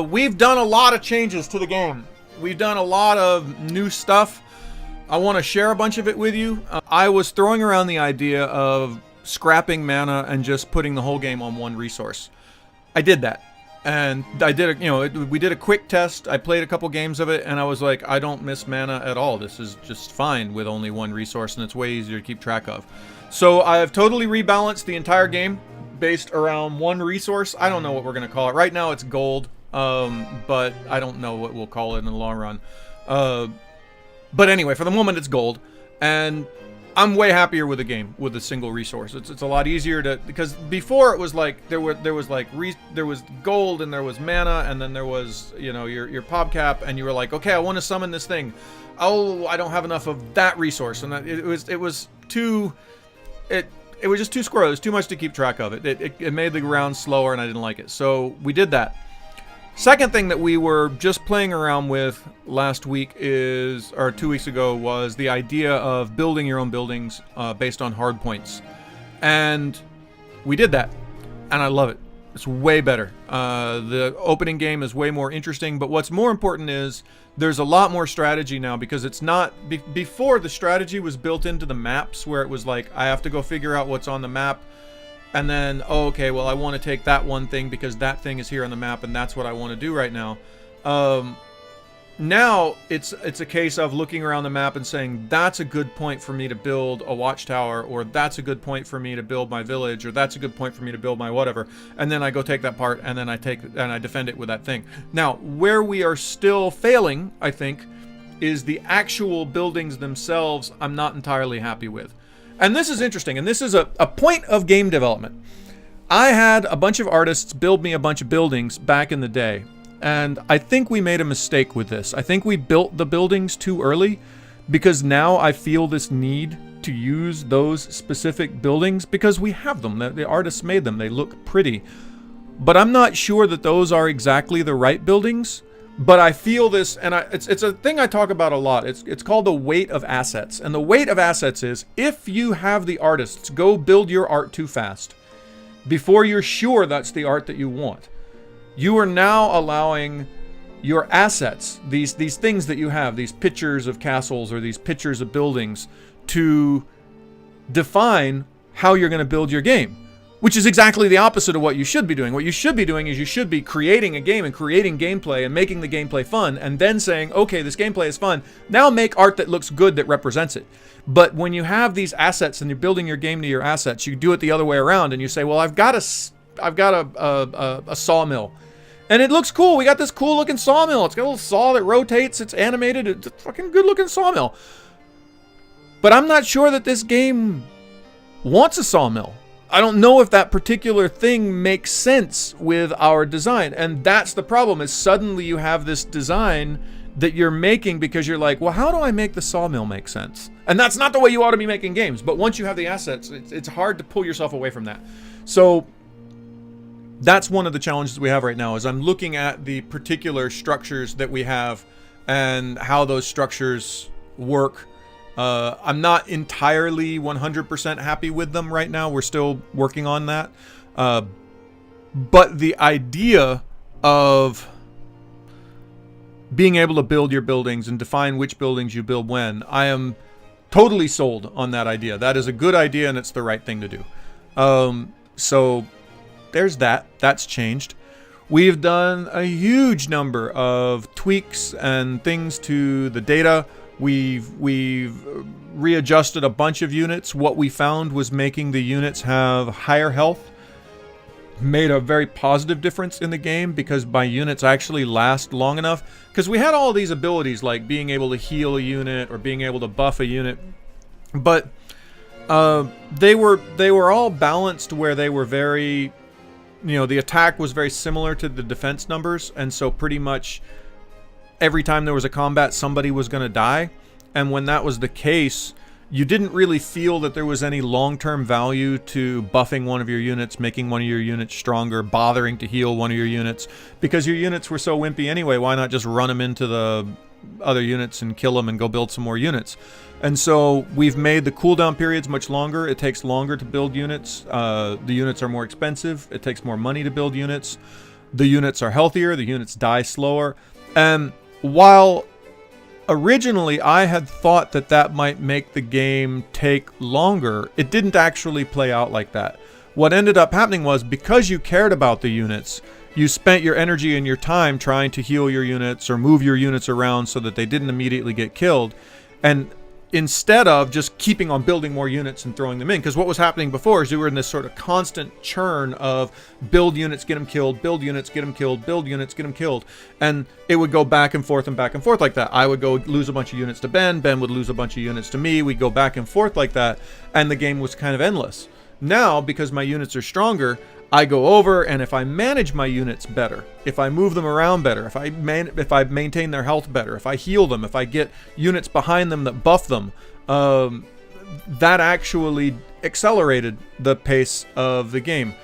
We've done a lot of changes to the game. We've done a lot of new stuff. I want to share a bunch of it with you. I was throwing around the idea of scrapping mana and just putting the whole game on one resource. I did that. And I did, we did a quick test. I played a couple games of it, and I was like, I don't miss mana at all. This is just fine with only one resource, and it's way easier to keep track of. So I have totally rebalanced the entire game based around one resource. I don't know what we're going to call it. Right now it's gold, but I don't know what we'll call it in the long run. But anyway, for the moment it's gold, and I'm way happier with the game with a single resource. It's a lot easier to, because before it was like there was gold and there was mana and then there was your pop cap, and you were like, okay, I want to summon this thing. Oh, I don't have enough of that resource, and it was just too squirrely. It was too much to keep track of. It made the round slower, and I didn't like it. So we did that. Second thing that we were just playing around with last week or 2 weeks ago, was the idea of building your own buildings based on hard points. And we did that, and I love it. It's way better. The opening game is way more interesting, but what's more important is there's a lot more strategy now, because it's not... Before, the strategy was built into the maps, where it was like, I have to go figure out what's on the map, and then, oh, okay, well, I want to take that one thing because that thing is here on the map, and that's what I want to do right now. Now, it's a case of looking around the map and saying, that's a good point for me to build a watchtower, or that's a good point for me to build my village, or that's a good point for me to build my whatever. And then I go take that part, and then I defend it with that thing. Now, where we are still failing, I think, is the actual buildings themselves. I'm not entirely happy with. And this is interesting, and this is a point of game development. I had a bunch of artists build me a bunch of buildings back in the day, and I think we made a mistake with this. I think we built the buildings too early, because now I feel this need to use those specific buildings because we have them. The artists made them. They look pretty. But I'm not sure that those are exactly the right buildings. But I feel this, and it's a thing I talk about a lot. It's called the weight of assets. And the weight of assets is, if you have the artists go build your art too fast, before you're sure that's the art that you want, you are now allowing your assets, these things that you have, these pictures of castles or these pictures of buildings, to define how you're going to build your game. Which is exactly the opposite of what you should be doing. What you should be doing is you should be creating a game and creating gameplay and making the gameplay fun, and then saying, okay, this gameplay is fun. Now make art that looks good that represents it. But when you have these assets and you're building your game to your assets, you do it the other way around, and you say, well, I've got a sawmill. And it looks cool. We got this cool looking sawmill. It's got a little saw that rotates. It's animated. It's a fucking good looking sawmill. But I'm not sure that this game wants a sawmill. I don't know if that particular thing makes sense with our design. And that's the problem, is suddenly you have this design that you're making because you're like, well, how do I make the sawmill make sense? And that's not the way you ought to be making games. But once you have the assets, it's hard to pull yourself away from that. So that's one of the challenges we have right now, is I'm looking at the particular structures that we have and how those structures work. I'm not entirely 100% happy with them right now. We're still working on that. But the idea of being able to build your buildings and define which buildings you build when, I am totally sold on that idea. That is a good idea, and it's the right thing to do. So there's that. That's changed. We've done a huge number of tweaks and things to the data. We've readjusted a bunch of units. What we found was making the units have higher health made a very positive difference in the game, because my units actually last long enough. Because we had all these abilities like being able to heal a unit or being able to buff a unit, but they were all balanced where they were very, the attack was very similar to the defense numbers, and so pretty much every time there was a combat, somebody was going to die. And when that was the case, you didn't really feel that there was any long-term value to buffing one of your units, making one of your units stronger, bothering to heal one of your units, because your units were so wimpy anyway. Why not just run them into the other units and kill them and go build some more units? And so we've made the cooldown periods much longer. It takes longer to build units. The units are more expensive. It takes more money to build units. The units are healthier, the units die slower. And while originally I had thought that that might make the game take longer, it didn't actually play out like that. What ended up happening was, because you cared about the units, you spent your energy and your time trying to heal your units or move your units around so that they didn't immediately get killed. And instead of just keeping on building more units and throwing them in, because what was happening before is you were in this sort of constant churn of build units, get them killed, build units, get them killed, build units, get them killed. And it would go back and forth like that. I would go lose a bunch of units to Ben, Ben would lose a bunch of units to me, we'd go back and forth like that, and the game was kind of endless. Now, because my units are stronger, I go over, and if I manage my units better, if I move them around better, if I maintain their health better, if I heal them, if I get units behind them that buff them, that actually accelerated the pace of the game.